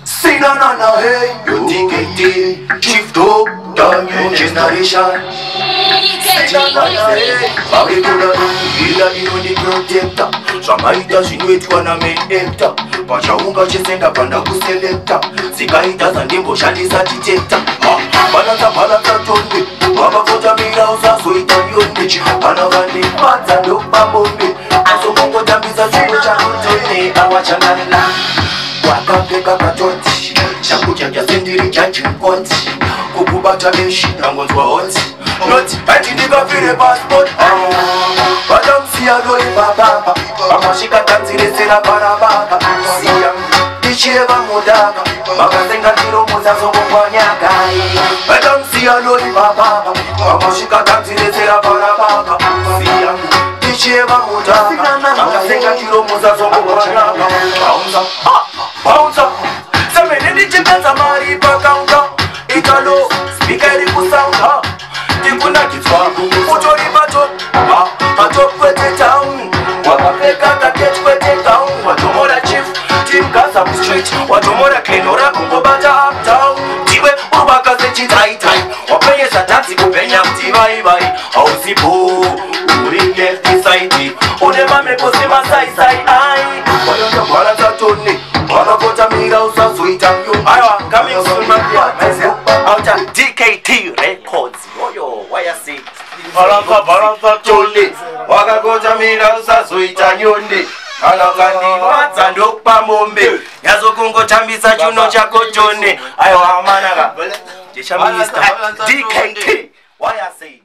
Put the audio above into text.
Sinanana hey, DKT, Chief Dog, the new generation. Sinanana hey, Babikula, Villa Inuni Protector. Samaita Sinuetwa na main actor. Pachaunga Chesenda Panda Kuselector. Zikaita Zandimbo Shalisa Detector. Balata Tonde, Baba Kota Mira Usa Suita Yonde. Panavani, Pata Lupa Bombe. Aso Kongo Tambiza Chuo Chakotone, Awachanala. Wakapeka katoti chakuja kya sendiri kya chinkoti kukubata meshi nangozwa hoti noti ati nikafire passport badamsiya loi bababa amashika tanziresera barababa siya ichireva mudaka makasenga ndiro muzazogo kwa nyaka badamsiya loi bababa amashika tanziresera barababa siya ichireva mudaka makasenga ndiro muzazogo kwa nyaka Bouncer, semenini chikaza mari pa counter. Italo, speaker ikusound. Tikuna kitwa, utori bato, bato kwete town. Wakapeka kaket kwete town. Watomora chief, team gaza straight. Watomora kenora kumbo bata uptown. Tiwe ubaka sechi tai tai. Wapenye satansi kupenya mtima ibai. Hausipo, uri left side. Onema meposi masai sai ai. Wayonda wala za toni. Wanakota mira usa suita Aywa, coming soon my dear Out of DKT Records Yoyo, why I say Baraka chole Wakakota mira usa suita nyonde Anakandi matsa ndokpa mombe Yazo kungo chambisa chuno chako chone Aywa, managa Disha minister DKT, why I say